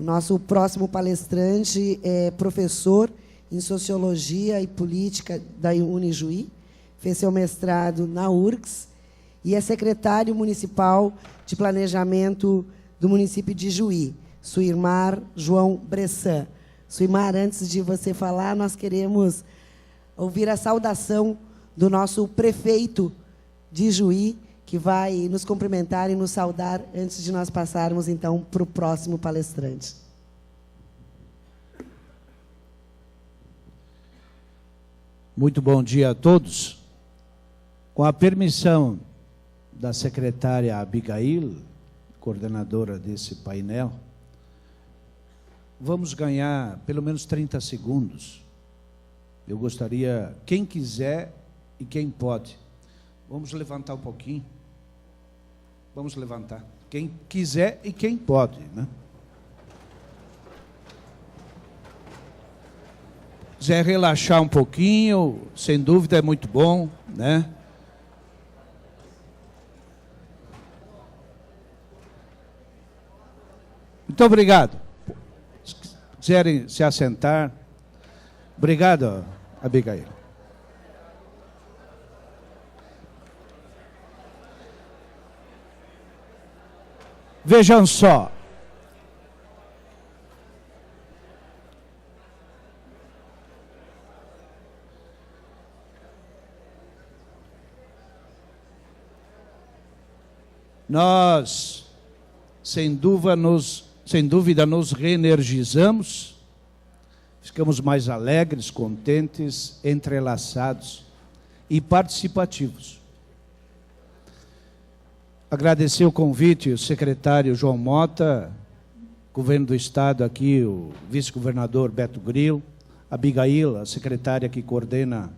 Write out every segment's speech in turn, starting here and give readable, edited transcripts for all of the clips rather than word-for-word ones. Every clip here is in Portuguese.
nosso próximo palestrante é professor em Sociologia e Política da Unijuí, fez seu mestrado na URGS e é secretário municipal de planejamento do município de Juí, Suimar João Bressan. Suimar, antes de você falar, nós queremos ouvir a saudação do nosso prefeito de Juí, que vai nos cumprimentar e nos saudar antes de nós passarmos, então, para o próximo palestrante. Muito bom dia a todos. Com a permissão da secretária Abigail, coordenadora desse painel, vamos ganhar pelo menos 30 segundos. Eu gostaria, quem quiser e quem pode, vamos levantar um pouquinho. Vamos levantar. Quem quiser e quem pode, né? Quiser relaxar um pouquinho, sem dúvida é muito bom, né? Muito obrigado. Se quiserem se assentar. Obrigado, Abigail. Vejam só. Nós, sem dúvida, nos reenergizamos, ficamos mais alegres, contentes, entrelaçados e participativos. Agradecer o convite, o secretário João Mota, governo do Estado aqui, o vice-governador Beto Grillo, a Abigail, a secretária que coordena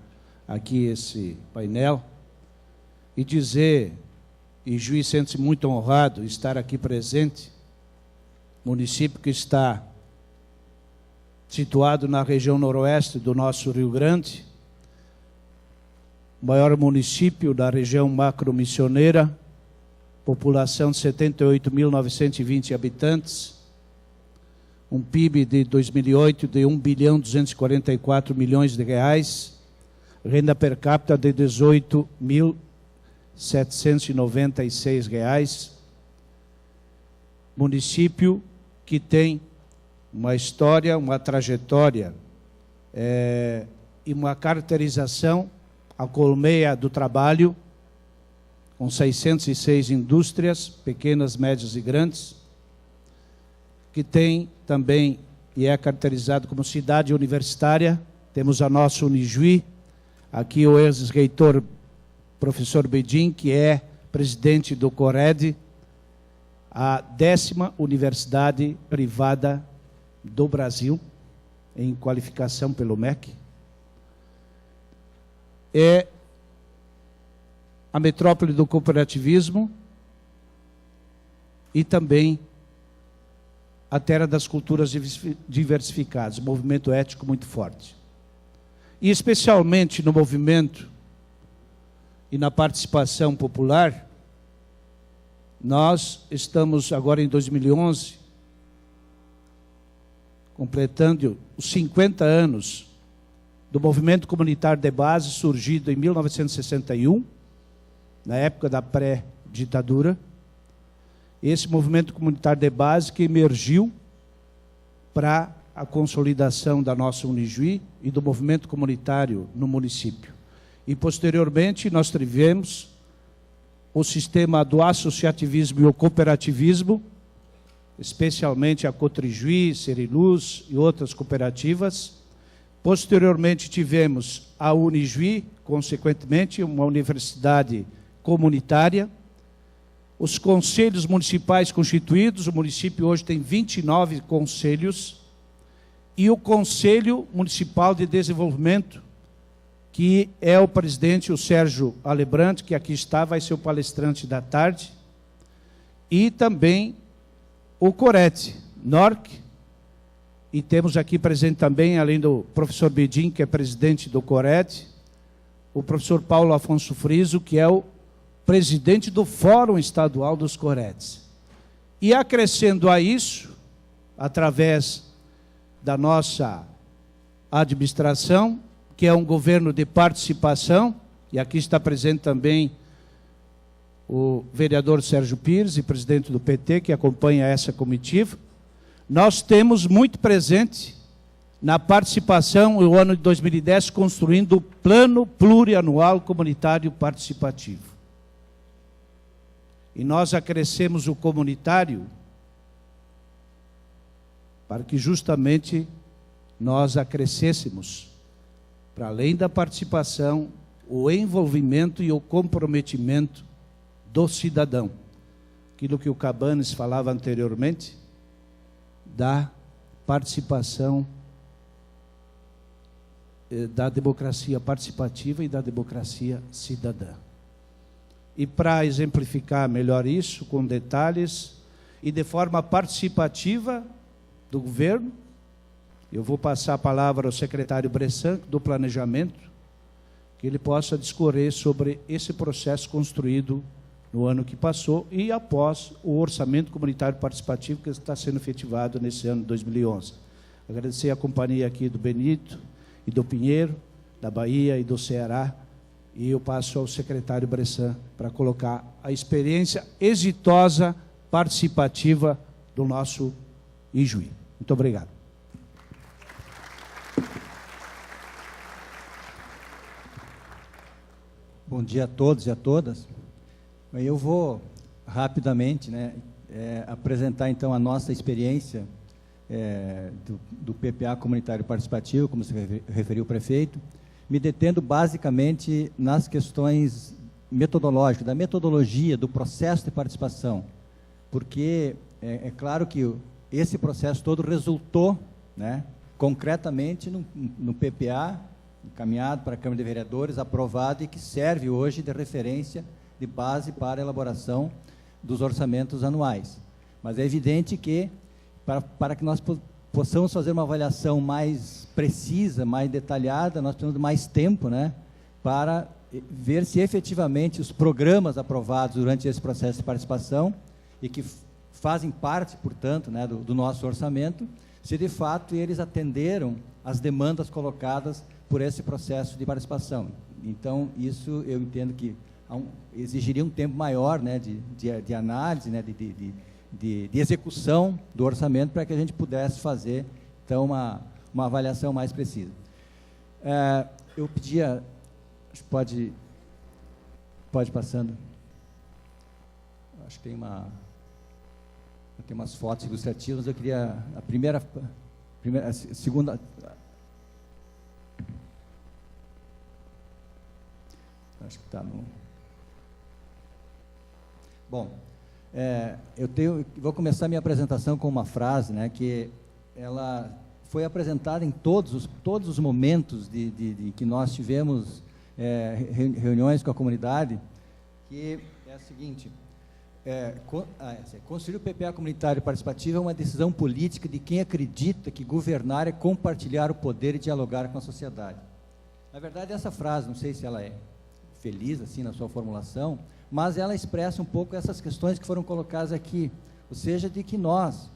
aqui esse painel, e dizer, e Juí sente-se muito honrado estar aqui presente, município que está situado na região noroeste do nosso Rio Grande, maior município da região macro-missioneira, população de 78.920 habitantes, um PIB de 2008 de 1.244 bilhões de reais, renda per capita de 18.796 reais, município que tem uma história, uma trajetória e uma caracterização, a colmeia do trabalho, com 606 indústrias, pequenas, médias e grandes, que tem também, e é caracterizado como cidade universitária. Temos a nossa Unijuí, aqui o ex-reitor, professor Bedin, que é presidente do CORED, a 10ª universidade privada do Brasil, em qualificação pelo MEC. É a metrópole do cooperativismo e também a terra das culturas diversificadas, um movimento ético muito forte. E especialmente no movimento e na participação popular, nós estamos agora em 2011, completando os 50 anos do movimento comunitário de base, surgido em 1961, na época da pré-ditadura. Esse movimento comunitário de base que emergiu para a consolidação da nossa Unijuí e do movimento comunitário no município. E, posteriormente, nós tivemos o sistema do associativismo e o cooperativismo, especialmente a Cotrijuí, Seriluz e outras cooperativas. Posteriormente, tivemos a Unijuí, consequentemente, uma universidade comunitária, os conselhos municipais constituídos, o município hoje tem 29 conselhos, e o Conselho Municipal de Desenvolvimento, que é o presidente, o Sérgio Alebrante, que aqui está, vai ser o palestrante da tarde, e também o CORED, NORC, e temos aqui presente também, além do professor Bedin, que é presidente do CORED, o professor Paulo Afonso Friso, que é o presidente do Fórum Estadual dos COREDs. E acrescendo a isso, através da nossa administração, que é um governo de participação, e aqui está presente também o vereador Sérgio Pires, e presidente do PT, que acompanha essa comitiva. Nós temos muito presente na participação, no ano de 2010, construindo o Plano Plurianual Comunitário Participativo. E nós acrescemos o comunitário para que justamente nós acrescêssemos, para além da participação, o envolvimento e o comprometimento do cidadão. Aquilo que o Cabanes falava anteriormente, da participação, da democracia participativa e da democracia cidadã. E para exemplificar melhor isso, com detalhes e de forma participativa do governo, eu vou passar a palavra ao secretário Bressan, do Planejamento, que ele possa discorrer sobre esse processo construído no ano que passou e após o Orçamento Comunitário Participativo que está sendo efetivado nesse ano de 2011. Agradecer a companhia aqui do Benito e do Pinheiro, da Bahia e do Ceará, e eu passo ao secretário Bressan para colocar a experiência exitosa, participativa do nosso Ijuí. Muito obrigado. Bom dia a todos e a todas. Eu vou rapidamente, apresentar então a nossa experiência do PPA Comunitário Participativo, como se referiu o prefeito, me detendo basicamente nas questões metodológicas, da metodologia, do processo de participação, porque é claro que esse processo todo resultou, concretamente no PPA, encaminhado para a Câmara de Vereadores, aprovado e que serve hoje de referência, de base para a elaboração dos orçamentos anuais. Mas é evidente que, para que nós possamos fazer uma avaliação mais precisa, mais detalhada, nós precisamos de mais tempo, para ver se efetivamente os programas aprovados durante esse processo de participação e que fazem parte, portanto, do nosso orçamento, se de fato eles atenderam às demandas colocadas por esse processo de participação. Então, isso eu entendo que exigiria um tempo maior de análise, de execução do orçamento para que a gente pudesse fazer, então, uma avaliação mais precisa. Eu pedia, acho que pode passando, acho que tem umas fotos ilustrativas, eu queria, a segunda, acho que está no... Bom, vou começar a minha apresentação com uma frase, que ela foi apresentada em todos os momentos de que nós tivemos reuniões com a comunidade, que é a seguinte: construir o PPA comunitário participativo é uma decisão política de quem acredita que governar é compartilhar o poder e dialogar com a sociedade. Na verdade, essa frase, não sei se ela é feliz assim na sua formulação, mas ela expressa um pouco essas questões que foram colocadas aqui, ou seja, de que nós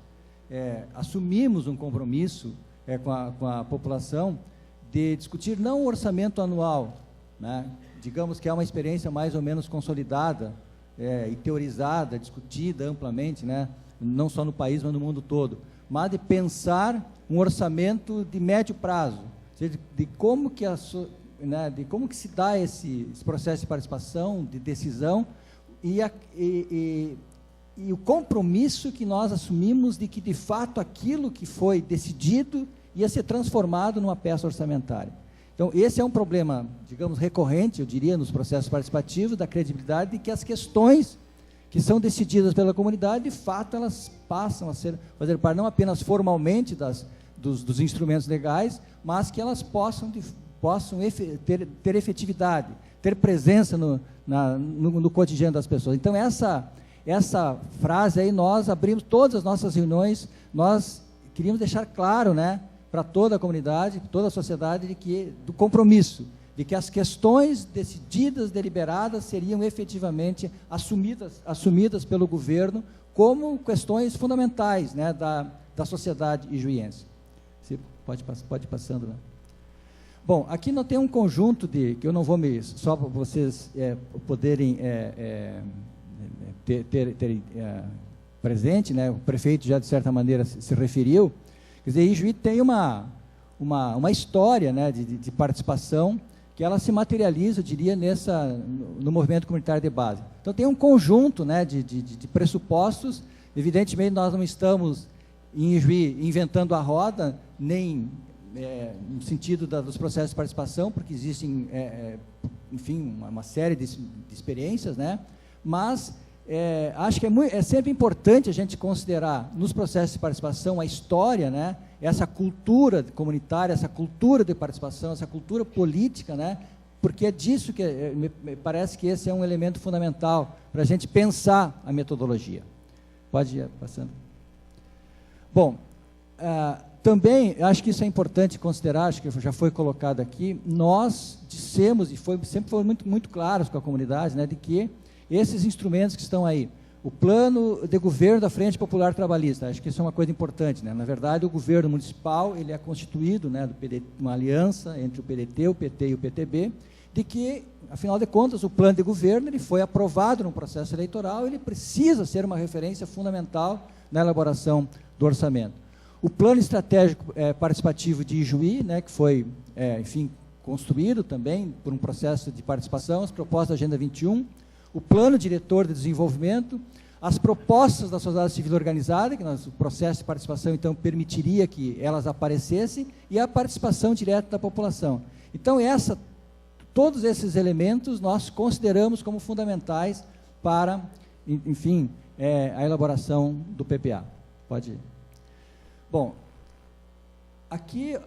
assumimos um compromisso com a população de discutir não o orçamento anual, digamos que é uma experiência mais ou menos consolidada e teorizada, discutida amplamente, não só no país, mas no mundo todo, mas de pensar um orçamento de médio prazo, ou seja, de como que de como que se dá esse processo de participação, de decisão, e o compromisso que nós assumimos de que, de fato, aquilo que foi decidido ia ser transformado numa peça orçamentária. Então, esse é um problema, digamos, recorrente, eu diria, nos processos participativos, da credibilidade, de que as questões que são decididas pela comunidade, de fato, elas passam a fazer parte, não apenas formalmente dos instrumentos legais, mas que elas possam ter efetividade, ter presença no cotidiano das pessoas. Então, essa frase aí, nós abrimos todas as nossas reuniões, nós queríamos deixar claro, para toda a comunidade, toda a sociedade, do compromisso, de que as questões decididas, deliberadas, seriam efetivamente assumidas pelo governo como questões fundamentais, da da sociedade ijuiense. Você pode ir passando, né? Bom, aqui nós temos um conjunto de, que eu não vou só para vocês poderem ter presente, né? O prefeito já de certa maneira se referiu. Quer dizer, Ijuí tem uma história, né, de participação que ela se materializa, eu diria, no movimento comunitário de base. Então tem um conjunto, né, de pressupostos. Evidentemente nós não estamos em Ijuí inventando a roda, nem no sentido dos processos de participação, porque existem, enfim, uma série de experiências, né? Mas acho que é sempre importante a gente considerar nos processos de participação a história, né? Essa cultura comunitária, essa cultura de participação, essa cultura política, né? Porque é disso que me parece que esse é um elemento fundamental para a gente pensar a metodologia. Pode ir passando. Bom, também acho que isso é importante considerar, acho que já foi colocado aqui, nós dissemos, sempre foi muito claros com a comunidade, né, de que esses instrumentos que estão aí, o plano de governo da Frente Popular Trabalhista, acho que isso é uma coisa importante, né? Na verdade, o governo municipal, ele é constituído, né, uma aliança entre o PDT, o PT e o PTB, de que, afinal de contas, o plano de governo ele foi aprovado no processo eleitoral, ele precisa ser uma referência fundamental na elaboração do orçamento. O plano estratégico participativo de Ijuí, né, que foi, enfim, construído também por um processo de participação, as propostas da Agenda 21, o plano diretor de desenvolvimento, as propostas da sociedade civil organizada, que o processo de participação, então, permitiria que elas aparecessem, e a participação direta da população. Então, todos esses elementos nós consideramos como fundamentais para, enfim, a elaboração do PPA. Pode ir. Bom, aqui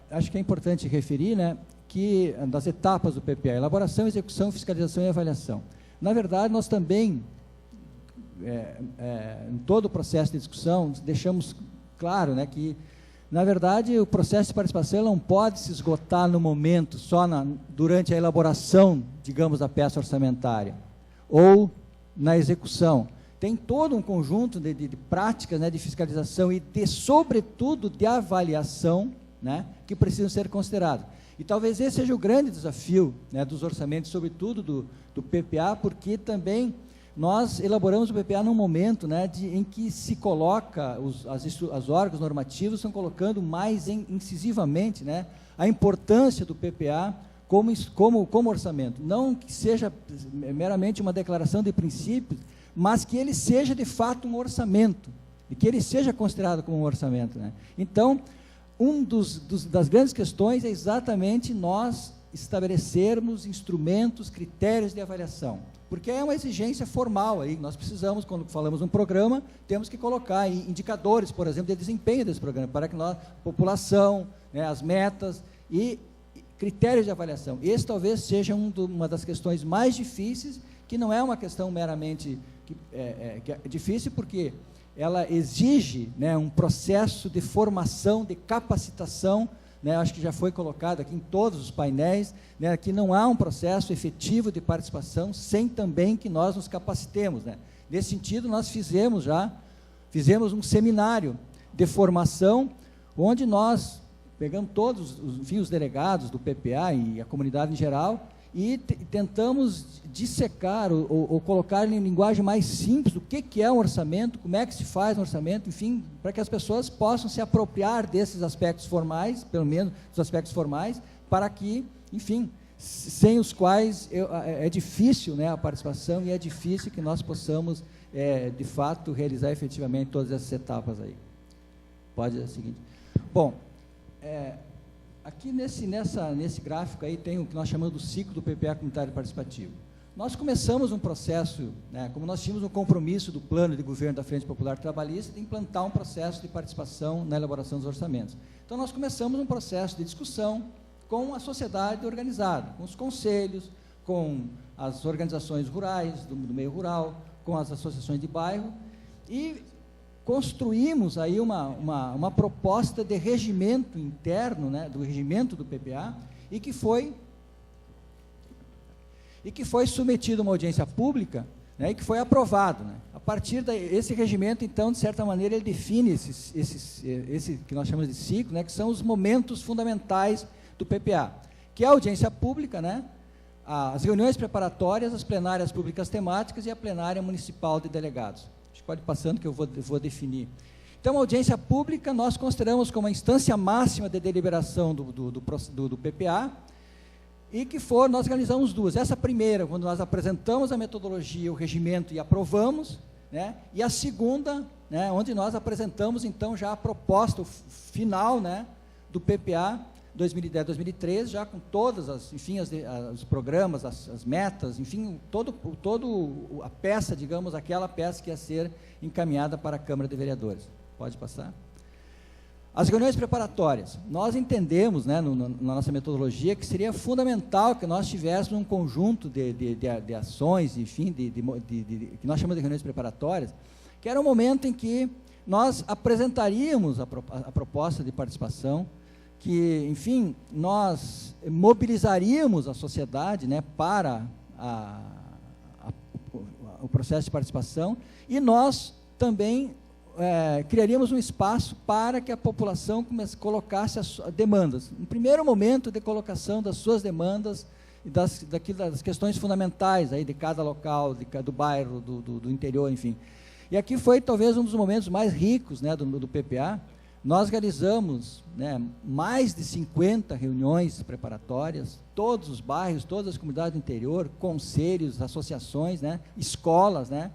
acho que é importante referir, né, que das etapas do PPA, elaboração, execução, fiscalização e avaliação. Na verdade, nós também, em todo o processo de discussão, deixamos claro, né, que, na verdade, o processo de participação não pode se esgotar no momento, só durante a elaboração, digamos, da peça orçamentária, ou na execução. Tem todo um conjunto de práticas, né, de fiscalização e, sobretudo, de avaliação, né, que precisam ser consideradas. E talvez esse seja o grande desafio, né, dos orçamentos, sobretudo do PPA, porque também nós elaboramos o PPA num momento, né, em que se coloca, os órgãos normativos estão colocando mais incisivamente, né, a importância do PPA como orçamento. Não que seja meramente uma declaração de princípios, mas que ele seja de fato um orçamento, e que ele seja considerado como um orçamento, né? Então, das grandes questões é exatamente nós estabelecermos instrumentos, critérios de avaliação, porque é uma exigência formal aí, nós precisamos, quando falamos um programa, temos que colocar indicadores, por exemplo, de desempenho desse programa, para que a população, né, as metas e critérios de avaliação. Esse talvez seja uma das questões mais difíceis, que não é uma questão meramente que é difícil, porque ela exige, né, um processo de formação, de capacitação, né, acho que já foi colocado aqui em todos os painéis, né, que não há um processo efetivo de participação sem também que nós nos capacitemos, né. Nesse sentido, nós fizemos fizemos um seminário de formação, onde nós pegamos todos os delegados do PPA e a comunidade em geral, e tentamos dissecar ou colocar em linguagem mais simples o que é um orçamento, como é que se faz um orçamento, enfim, para que as pessoas possam se apropriar desses aspectos formais, pelo menos dos aspectos formais, para que, enfim, sem os quais é difícil, né, a participação, e é difícil que nós possamos, de fato, realizar efetivamente todas essas etapas aí. Pode ir a seguinte. Bom, aqui nesse gráfico aí tem o que nós chamamos do ciclo do PPA comunitário participativo. Nós começamos um processo, né, como nós tínhamos um compromisso do plano de governo da Frente Popular Trabalhista de implantar um processo de participação na elaboração dos orçamentos. Então nós começamos um processo de discussão com a sociedade organizada, com os conselhos, com as organizações rurais, do meio rural, com as associações de bairro, e construímos aí uma proposta de regimento interno, né, do regimento do PPA, e que foi submetido a uma audiência pública, né, e que foi aprovado, né. partir esse regimento, então, de certa maneira, ele define esse que nós chamamos de ciclo, né, que são os momentos fundamentais do PPA, que é a audiência pública, né, as reuniões preparatórias, as plenárias públicas temáticas e a plenária municipal de delegados. Acho que pode ir passando que eu vou definir. Então, a audiência pública nós consideramos como a instância máxima de deliberação do PPA, e que nós realizamos duas. Essa primeira, quando nós apresentamos a metodologia, o regimento e aprovamos, né, e a segunda, né, onde nós apresentamos, então, já a proposta final, né, do PPA 2010-2013, já com todas os programas, as metas, enfim, todo a peça, digamos, aquela peça que ia ser encaminhada para a Câmara de Vereadores. Pode passar? As reuniões preparatórias, nós entendemos, né, na nossa metodologia, que seria fundamental que nós tivéssemos um conjunto de ações, enfim, que nós chamamos de reuniões preparatórias, que era um momento em que nós apresentaríamos a proposta de participação, que, enfim, nós mobilizaríamos a sociedade, né, para o processo de participação, e nós também criaríamos um espaço para que a população colocasse as demandas. Um primeiro momento de colocação das suas demandas e das questões fundamentais aí de cada local, do bairro, do interior, enfim. E aqui foi talvez um dos momentos mais ricos, né, do PPA. Nós realizamos, né, mais de 50 reuniões preparatórias, todos os bairros, todas as comunidades do interior, conselhos, associações, né, escolas, né,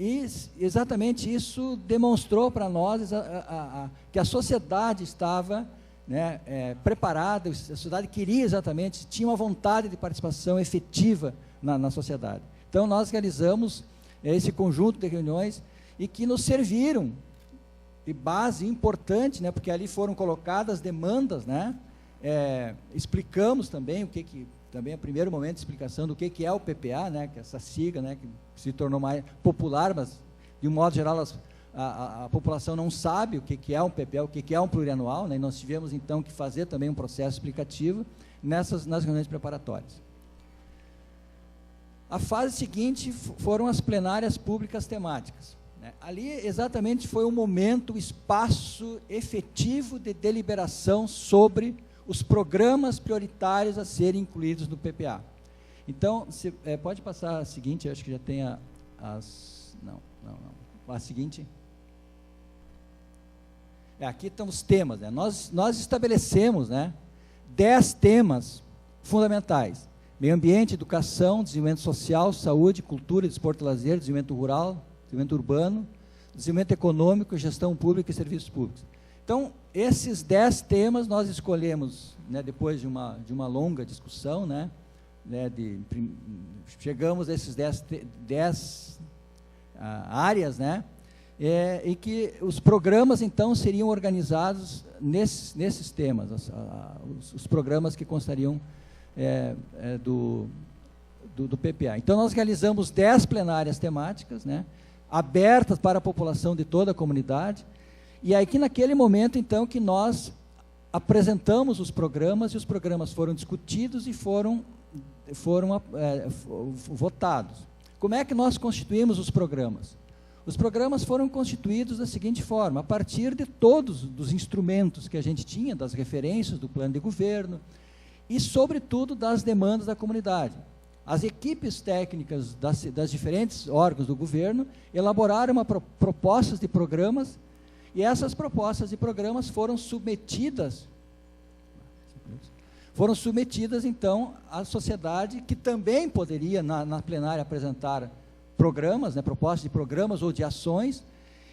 e exatamente isso demonstrou para nós que a sociedade estava, né, preparada, a sociedade queria exatamente, tinha uma vontade de participação efetiva na sociedade. Então, nós realizamos esse conjunto de reuniões e que nos serviram de base importante, né, porque ali foram colocadas demandas, né, explicamos também também é o primeiro momento de explicação do que é o PPA, né, que é essa sigla, né, que se tornou mais popular, mas de um modo geral a população não sabe o que é um PPA, o que é um plurianual, né, e nós tivemos então que fazer também um processo explicativo nas reuniões preparatórias. A fase seguinte foram as plenárias públicas temáticas, né. Ali exatamente foi o momento, o espaço efetivo de deliberação sobre os programas prioritários a serem incluídos no PPA. Então, pode passar a seguinte, eu acho que já tem a seguinte. Aqui estão os temas, né? Nós estabelecemos, né, 10 temas fundamentais: meio ambiente, educação, desenvolvimento social, saúde, cultura, desporto e lazer, desenvolvimento rural, desenvolvimento urbano, desenvolvimento econômico, gestão pública e serviços públicos. Então, esses 10 temas nós escolhemos, né, depois de uma longa discussão, né, chegamos a esses 10 áreas, né, e que os programas, então, seriam organizados nesses temas, os programas que constariam do PPA. Então, nós realizamos 10 plenárias temáticas, né, abertas para a população de toda a comunidade. E aí que naquele momento, então, que nós apresentamos os programas, e os programas foram discutidos e foram votados. Como é que nós constituímos os programas? Os programas foram constituídos da seguinte forma: a partir de todos os instrumentos que a gente tinha, das referências do plano de governo, e, sobretudo, das demandas da comunidade. As equipes técnicas das diferentes órgãos do governo elaboraram propostas de programas. E essas propostas e programas foram submetidas, então, à sociedade, que também poderia, na plenária, apresentar programas, né, propostas de programas ou de ações,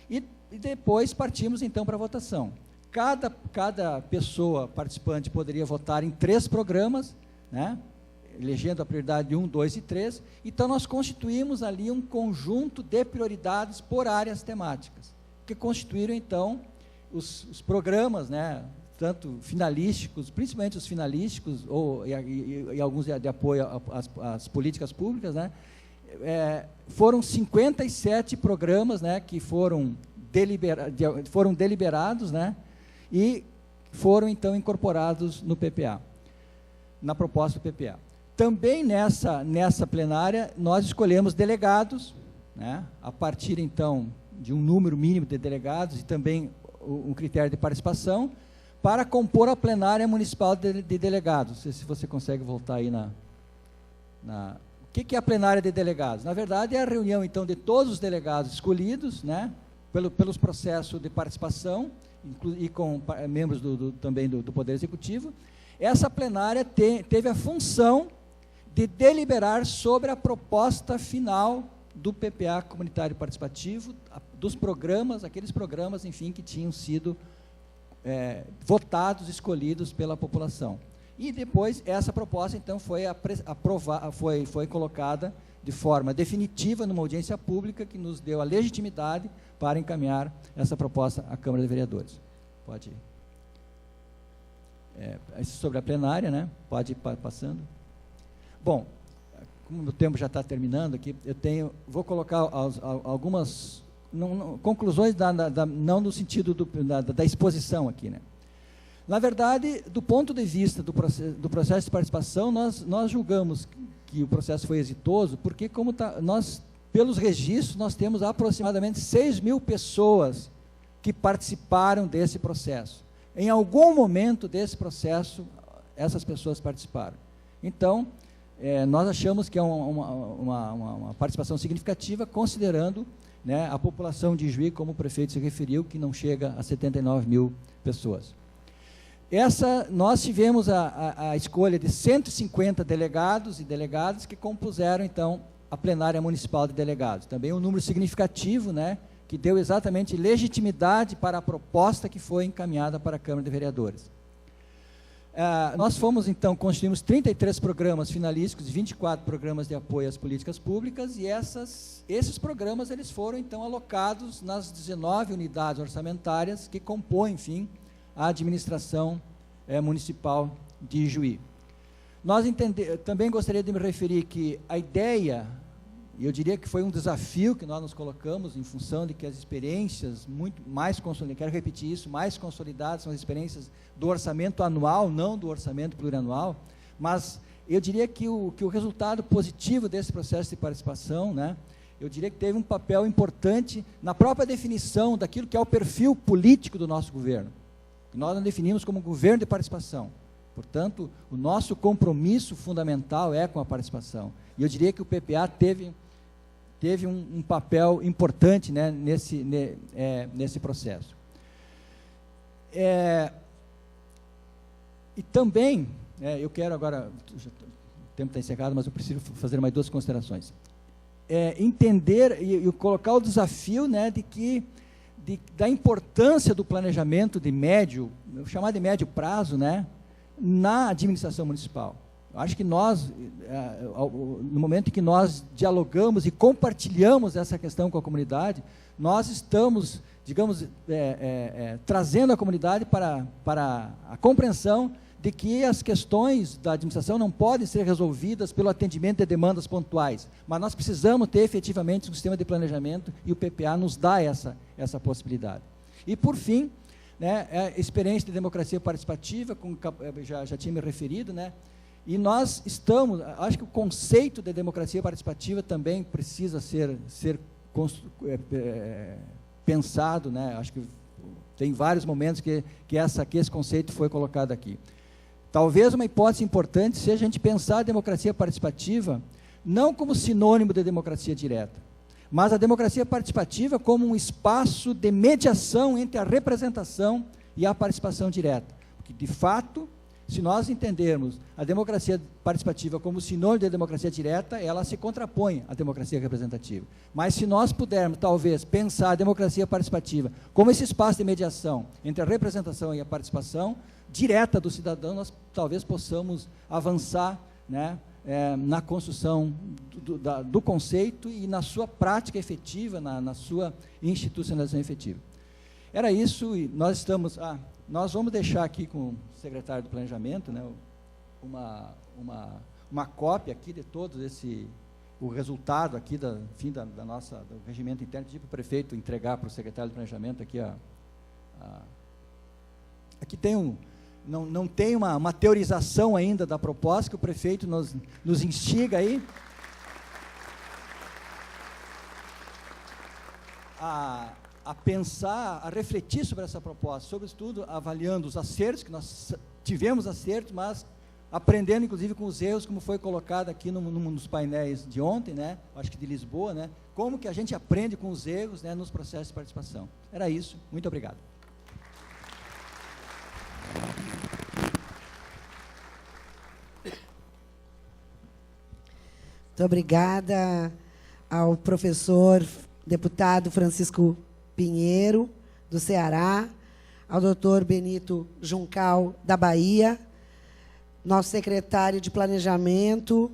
e depois partimos, então, para a votação. Cada pessoa participante poderia votar em 3 programas, né, elegendo a prioridade de 1, 2 e 3, então nós constituímos ali um conjunto de prioridades por áreas temáticas, que constituíram, então, os programas, né, tanto finalísticos, principalmente os finalísticos, e alguns de apoio às políticas públicas, né, foram 57 programas, né, que foram deliberados, né, e foram, então, incorporados no PPA, na proposta do PPA. Também nessa plenária, nós escolhemos delegados, né, a partir, então, de um número mínimo de delegados e também um critério de participação, para compor a plenária municipal de delegados. Não sei se você consegue voltar aí O que é a plenária de delegados? Na verdade, é a reunião, então, de todos os delegados escolhidos, né, pelos processos de participação, e com membros também do Poder Executivo. Essa plenária teve a função de deliberar sobre a proposta final do PPA comunitário participativo, dos programas, aqueles programas, enfim, que tinham sido votados, escolhidos pela população. E depois essa proposta, então, foi colocada de forma definitiva numa audiência pública que nos deu a legitimidade para encaminhar essa proposta à Câmara de Vereadores. Pode ir. Sobre a plenária, né? Pode ir passando. Bom, como o tempo já está terminando aqui, vou colocar algumas conclusões, não no sentido da exposição aqui, né? Na verdade, do ponto de vista do processo de participação, nós julgamos que o processo foi exitoso, porque nós, pelos registros, nós temos aproximadamente 6.000 pessoas que participaram desse processo. Em algum momento desse processo, essas pessoas participaram. Então, nós achamos que é uma participação significativa, considerando, né, a população de Ijuí, como o prefeito se referiu, que não chega a 79.000 pessoas. Nós tivemos a escolha de 150 delegados e delegadas que compuseram, então, a plenária municipal de delegados. Também um número significativo, né, que deu exatamente legitimidade para a proposta que foi encaminhada para a Câmara de Vereadores. Nós então, constituímos 33 programas finalísticos e 24 programas de apoio às políticas públicas, e esses programas eles foram, então, alocados nas 19 unidades orçamentárias que compõem, enfim, a administração municipal de Ijuí. Também gostaria de me referir que a ideia, e eu diria que foi um desafio que nós nos colocamos em função de que as experiências muito mais consolidadas, quero repetir isso, mais consolidadas são as experiências do orçamento anual, não do orçamento plurianual, mas eu diria que o resultado positivo desse processo de participação, né, eu diria que teve um papel importante na própria definição daquilo que é o perfil político do nosso governo. Nós não definimos como governo de participação. Portanto, o nosso compromisso fundamental é com a participação. E eu diria que o PPA teve um papel importante, né, nesse processo. E também, eu quero agora, o tempo está encerrado, mas eu preciso fazer mais duas considerações. Entender e colocar o desafio, né, da importância do planejamento de médio, eu vou chamar de médio prazo, né, na administração municipal. Eu acho que nós, no momento em que nós dialogamos e compartilhamos essa questão com a comunidade, nós estamos, digamos, trazendo a comunidade para a compreensão de que as questões da administração não podem ser resolvidas pelo atendimento de demandas pontuais, mas nós precisamos ter efetivamente um sistema de planejamento, e o PPA nos dá essa possibilidade. E, por fim, né, experiência de democracia participativa, já tinha me referido, né, e nós acho que o conceito de democracia participativa também precisa ser pensado, né, acho que tem vários momentos que esse conceito foi colocado aqui. Talvez uma hipótese importante seja a gente pensar a democracia participativa não como sinônimo de democracia direta, mas a democracia participativa como um espaço de mediação entre a representação e a participação direta. Porque, de fato, se nós entendermos a democracia participativa como sinônimo de democracia direta, ela se contrapõe à democracia representativa. Mas se nós pudermos, talvez, pensar a democracia participativa como esse espaço de mediação entre a representação e a participação direta do cidadão, nós talvez possamos avançar, né, na construção do conceito e na sua prática efetiva, na sua institucionalização efetiva. Era isso, e nós vamos deixar aqui com o secretário do Planejamento, né, uma cópia aqui de todo o resultado aqui do regimento interno, tipo o prefeito entregar para o secretário do Planejamento aqui aqui tem não tem uma teorização ainda da proposta, que o prefeito nos instiga aí. a pensar, a refletir sobre essa proposta, sobretudo avaliando os acertos, que nós tivemos acertos, mas aprendendo, inclusive, com os erros, como foi colocado aqui nos painéis de ontem, né? Acho que de Lisboa, né? Como que a gente aprende com os erros, né, nos processos de participação. Era isso. Muito obrigado. Muito obrigada ao professor deputado Francisco Pinheiro, do Ceará, ao doutor Benito Juncal, da Bahia, nosso secretário de Planejamento,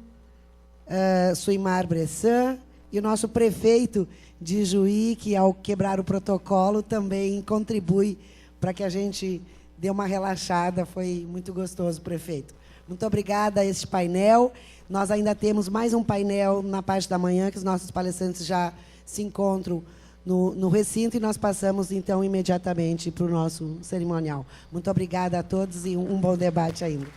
Suimar Bressan, e o nosso prefeito de Juí, que, ao quebrar o protocolo, também contribui para que a gente dê uma relaxada. Foi muito gostoso, prefeito. Muito obrigada a este painel. Nós ainda temos mais um painel na parte da manhã, que os nossos palestrantes já se encontram no recinto, e nós passamos, então, imediatamente para o nosso cerimonial. Muito obrigada a todos e um bom debate ainda.